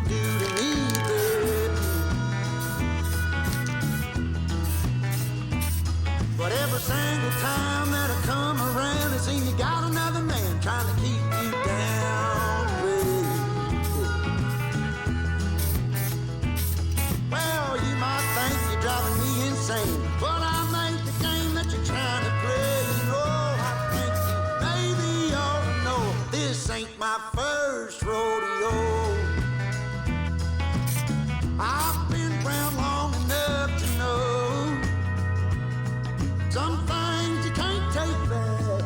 do to me, baby. But every single time that I come around, it seems you got another man trying to keep you down, baby. Well, you might think you're driving me insane, but I made the game that you're trying to play. You know, I think you maybe ought to know this ain't my first rodeo. I've been around long enough to know some things you can't take back,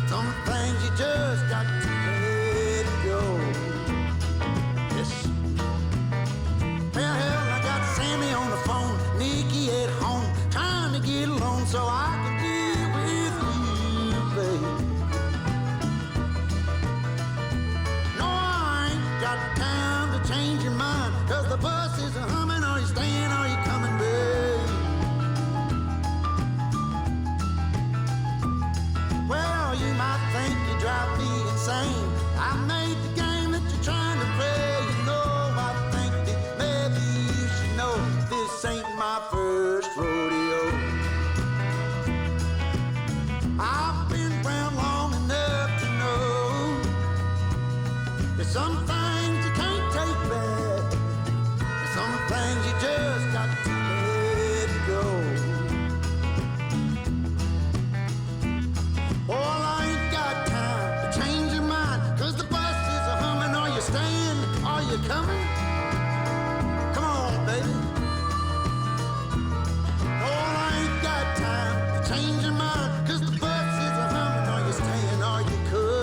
some things you just got to let go. Yes. Well, hell, I got Sammy on the phone, Nikki at home, trying to get along so I can be with you, babe. No, I ain't got time to change your mind, 'cause the bus is a humming. Are you staying, are you coming, babe? Well, you might think you drive me insane. I made the game that you're trying to play. You know, I think that maybe you should know this ain't my first rodeo. I've been around long enough to know there's some things you can't take back, there's some things you just got to let go. Well, I ain't got time to change your mind, 'cause the bus is a humming. Are you staying? Are you coming? Come on, baby. Well, I ain't got time to change your mind, 'cause the bus is a humming. Are you staying? Are you coming?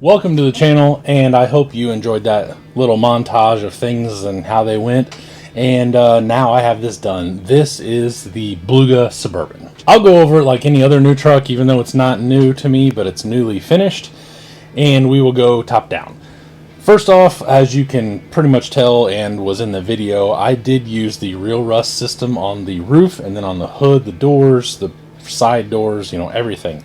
Welcome to the channel, and I hope you enjoyed that little montage of things and how they went. And now I have this done. This is the Bluega Suburban. I'll go over it like any other new truck, even though it's not new to me, but it's newly finished. And we will go top down. First off, as you can pretty much tell and was in the video, I did use the real rust system on the roof, and then on the hood, the doors, the side doors, you know, everything.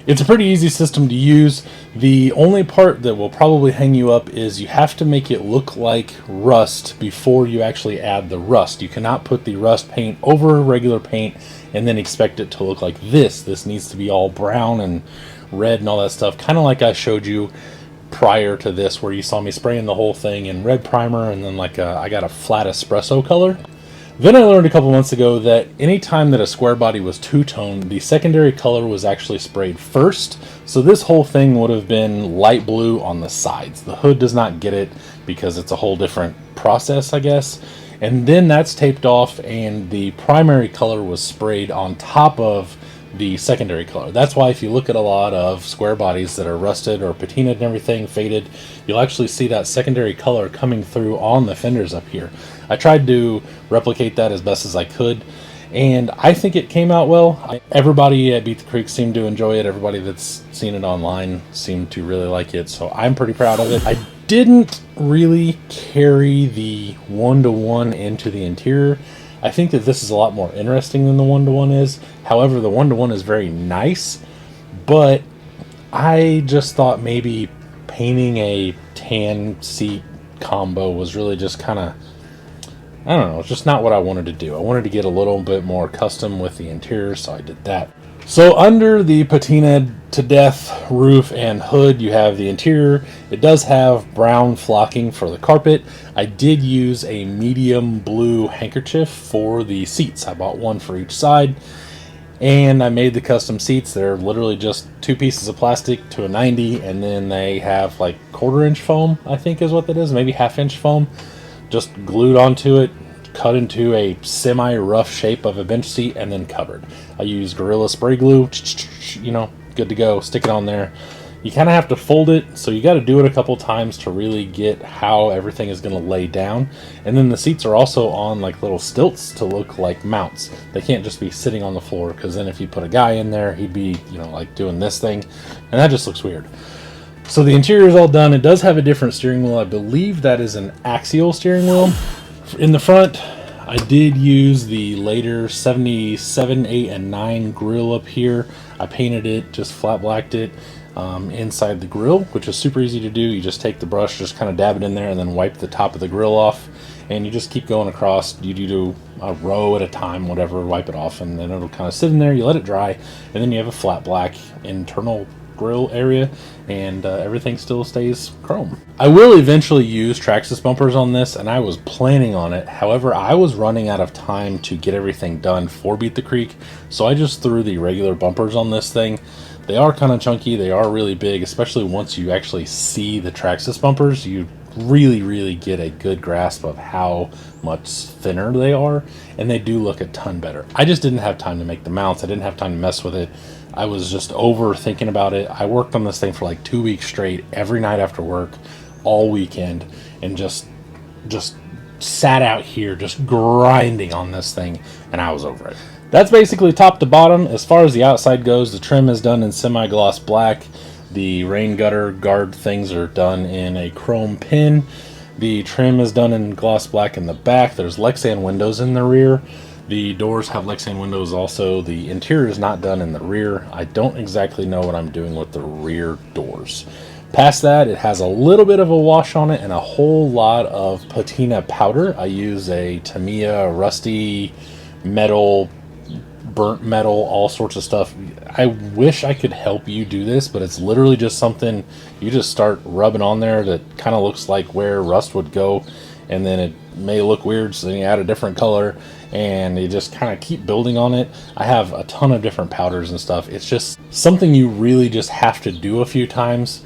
It's a pretty easy system to use. The only part that will probably hang you up is you have to make it look like rust before you actually add the rust. You cannot put the rust paint over regular paint and then expect it to look like this. This needs to be all brown and red and all that stuff, kind of like I showed you prior to this, where you saw me spraying the whole thing in red primer and then like I got a flat espresso color. Then I learned a couple months ago that anytime that a square body was two-tone, the secondary color was actually sprayed first. So this whole thing would have been light blue on the sides. The hood does not get it because it's a whole different process, I guess. And then that's taped off and the primary color was sprayed on top of the secondary color. That's why if you look at a lot of square bodies that are rusted or patinaed and everything, faded, you'll actually see that secondary color coming through on the fenders up here. I tried to replicate that as best as I could, and I think it came out well. Everybody at Beat the Creek seemed to enjoy it. Everybody that's seen it online seemed to really like it, so I'm pretty proud of it. I didn't really carry the one-to-one into the interior. I think that this is a lot more interesting than the one-to-one is. However, the one-to-one is very nice, but I just thought maybe painting a tan seat combo was really just kind of, I don't know, it's just not what I wanted to do. I wanted to get a little bit more custom with the interior, so I did that. So under the patina to death roof and hood, you have the interior. It does have brown flocking for the carpet. I did use a medium blue handkerchief for the seats. I bought one for each side, and I made the custom seats. They're literally just 2 pieces of plastic to a 90, and then they have like 1/4 inch foam, I think is what that is, maybe 1/2 inch foam, just glued onto it, cut into a semi-rough shape of a bench seat, and then covered. I use Gorilla spray glue, you know, good to go. Stick it on there. You kind of have to fold it, so you got to do it a couple times to really get how everything is going to lay down. And then the seats are also on like little stilts to look like mounts. They can't just be sitting on the floor, because then if you put a guy in there, he'd be, you know, like doing this thing, and that just looks weird. So the interior is all done. It does have a different steering wheel. I believe that is an axial steering wheel. In the front, I did use the later 77, 8, and 9 grill up here. I painted it, just flat blacked it inside the grill, which is super easy to do. You just take the brush, just kind of dab it in there, and then wipe the top of the grill off, and you just keep going across. You do a row at a time, whatever, wipe it off, and then it'll kind of sit in there. You let it dry, and then you have a flat black internal grill area, and everything still stays chrome. I will eventually use Traxxas bumpers on this, and I was planning on it. However, I was running out of time to get everything done for Beat the Creek, so I just threw the regular bumpers on this thing. They are kind of chunky, they are really big, especially once you actually see the Traxxas bumpers. You really get a good grasp of how much thinner they are, and they do look a ton better. I just didn't have time to make the mounts. I didn't have time to mess with it. I was just overthinking about it. I worked on this thing for like 2 weeks straight, every night after work, all weekend, and just sat out here just grinding on this thing, and I was over it. That's basically top to bottom. As far as the outside goes, the trim is done in semi-gloss black. The rain gutter guard things are done in a chrome pin. The trim is done in gloss black in the back. There's Lexan windows in the rear. The doors have Lexan windows also. The interior is not done in the rear. I don't exactly know what I'm doing with the rear doors. Past that, it has a little bit of a wash on it and a whole lot of patina powder. I use a Tamiya rusty metal, burnt metal, all sorts of stuff. I wish I could help you do this, but it's literally just something you just start rubbing on there that kind of looks like where rust would go, and then it may look weird, so then you add a different color, and you just kind of keep building on it. I have a ton of different powders and stuff. It's just something you really just have to do a few times,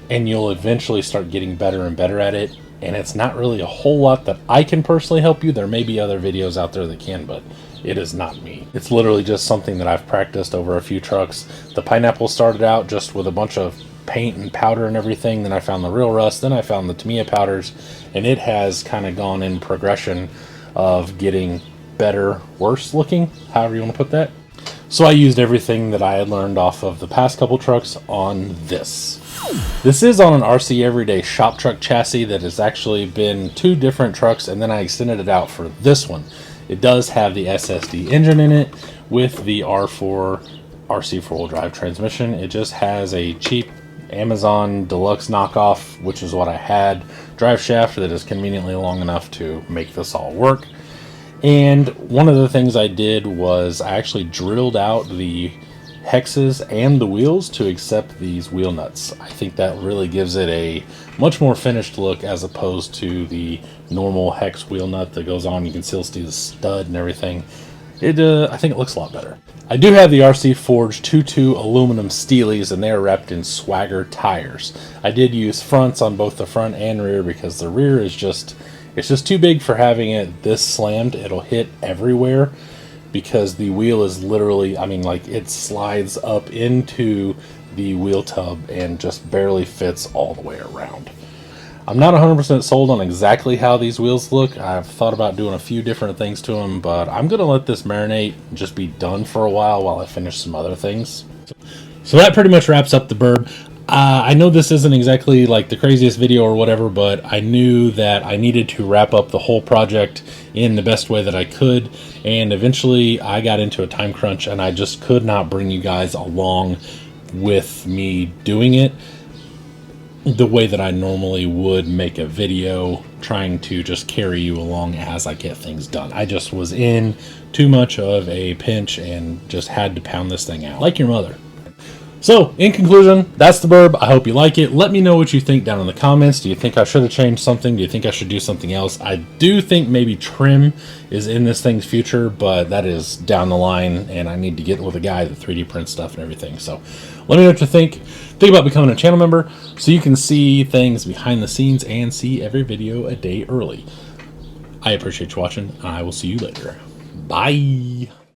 and you'll eventually start getting better and better at it. And it's not really a whole lot that I can personally help you. There may be other videos out there that can, but it is not me. It's literally just something that I've practiced over a few trucks. The Pineapple started out just with a bunch of paint and powder and everything. Then I found the real rust. Then I found the Tamiya powders, and it has kind of gone in progression of getting better, worse looking, however you want to put that. So I used everything that I had learned off of the past couple trucks on this. This is on an RC Everyday shop truck chassis that has actually been 2 different trucks, and then I extended it out for this one. It does have the SSD engine in it with the R4 RC 4-wheel drive transmission. It just has a cheap Amazon Deluxe knockoff, which is what I had, drive shaft that is conveniently long enough to make this all work. And one of the things I did was I actually drilled out the hexes and the wheels to accept these wheel nuts. I think that really gives it a much more finished look as opposed to the normal hex wheel nut that goes on. You can still see the stud and everything. I think it looks a lot better. I do have the RC Forge 2.2 aluminum steelies, and they are wrapped in Swagger tires. I did use fronts on both the front and rear because the rear is just, it's just too big for having it this slammed. It'll hit everywhere because the wheel is literally, I mean, like, it slides up into the wheel tub and just barely fits all the way around. I'm not 100% sold on exactly how these wheels look. I've thought about doing a few different things to them, but I'm going to let this marinate and just be done for a while I finish some other things. So that pretty much wraps up the Burb. I know this isn't exactly like the craziest video or whatever, but I knew that I needed to wrap up the whole project in the best way that I could, and eventually I got into a time crunch and I just could not bring you guys along with me doing it the way that I normally would make a video, trying to just carry you along as I get things done. I just was in too much of a pinch and just had to pound this thing out like your mother. So, in conclusion, that's the burb. I hope you like it. Let me know what you think down in the comments. Do you think I should have changed something? Do you think I should do something else? I do think maybe trim is in this thing's future, but that is down the line, and I need to get with a guy that 3D prints stuff and everything. So, let me know what you think. Think about becoming a channel member so you can see things behind the scenes and see every video a day early. I appreciate you watching. I will see you later. Bye.